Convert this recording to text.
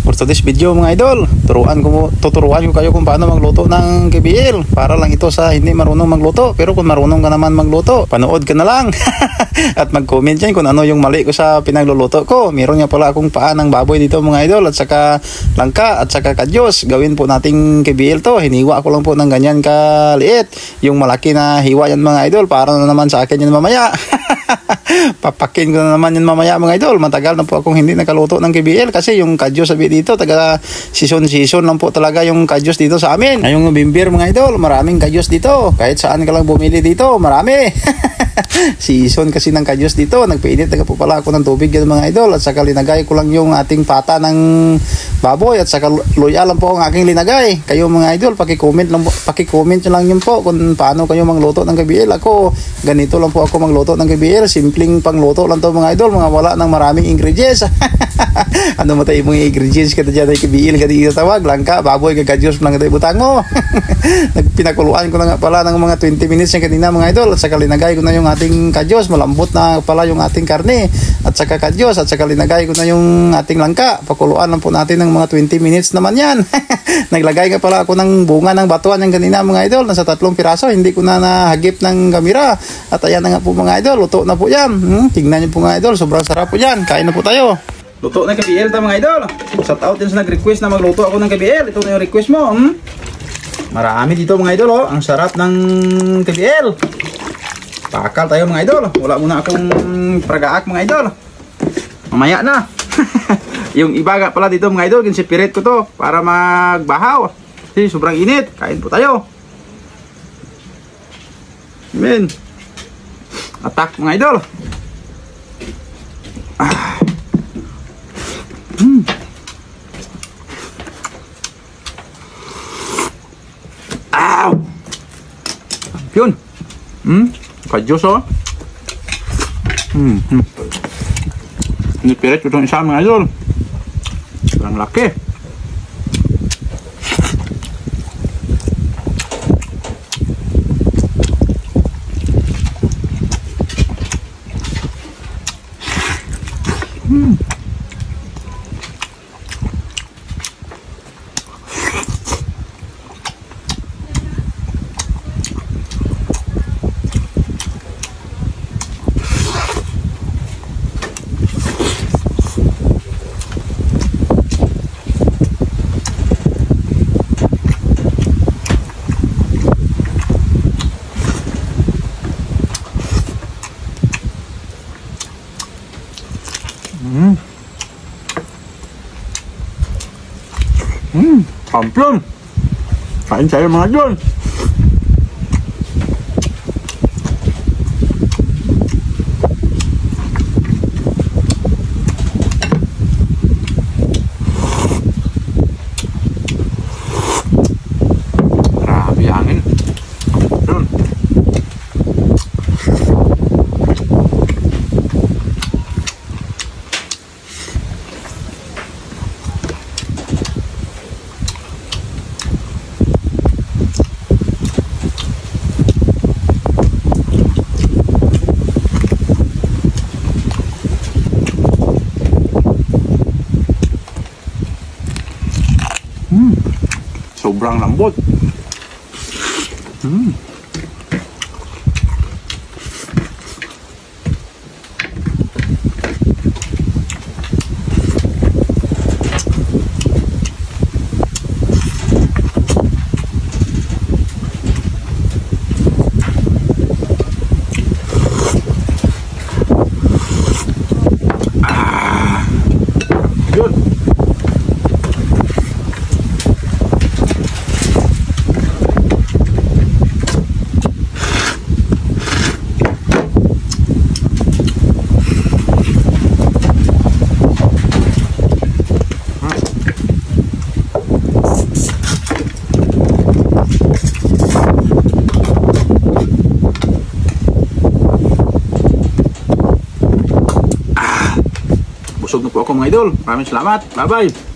For today's video mga idol, tuturuan ko kayo kung paano magluto ng KBL. Para lang ito sa hindi marunong magluto. Pero kung marunong ka naman magluto, panood ka na lang. At mag-comment dyan kung ano yung mali ko sa pinagluluto ko. Meron nga pala akong paa ng baboy dito mga idol, at saka langka, at saka kadyos. Gawin po nating KBL to. Hiniwa ko lang po ng ganyan kaliit. Yung malaki na hiwa yan mga idol, para na naman sa akin yan mamaya. Papakin ko na naman yan mamaya mga idol. Matagal na po akong hindi nakaluto ng KBL kasi yung kadyos sabi dito, taga season lang po talaga yung kadyos dito sa amin. Ngayong November mga idol, maraming kadyos dito. Kahit saan ka lang bumili dito, marami. Season kasi ng kadyos dito. Nagpainit na po pala ako ng tubig yan mga idol, at saka linagay ko lang yung ating pata ng baboy, at saka luya lang po ang aking linagay. Kayo mga idol, paki-comment lang yun po kung paano kayo magluto ng KBL. Ako, ganito lang po ako magluto ng KBL. Simpleng pangluto lang to mga idol, mga wala ng maraming ingredients. Ano matay mga ingredients kada dyan ay KBL, kada tawag langka, baboy, kagadyos lang kada butang mo. Nagpinakuluan ko na nga pala ng mga 20 minutes yung kanina mga idol, at saka linagay ko na yung ating kadyos. Malambot na pala yung ating karne, at saka kadyos, at saka linagay ko na yung ating langka. Pakuluan lang po natin ng mga 20 minutes naman yan. Naglagay nga pala ako ng bunga ng batuan yung kanina mga idol, nasa 3 piraso. Hindi ko na nahagip ng kamera. At ayan na nga po mga idol, luto na po yan. Tingnan nyo po mga idol, sobrang sarap po yan. Kain na po tayo. Luto na KBL ta mga idol. Shout out din sa nag-request na magluto ako ng KBL. Ito na yung request mo. Marami dito mga idol. Ang sarap ng KBL. Pakal tayo mga idol. Wala muna akong pragaak mga idol. Mamaya na. Yung iba nga pala dito mga idol, kinseparate ko to para magbahaw. Kasi sobrang init. Kain po tayo. Amen. Attack mga idol. Ow! Yun. Kadyos oh. Nipirit ko itong isa mga idol. Sobrang laki. Kampiyon. Kain tayo mga idol. Grabe angin. Kampiyon. Sobrang lambot. Yun. Busog na po ako mga idol. Maraming salamat. Bye bye.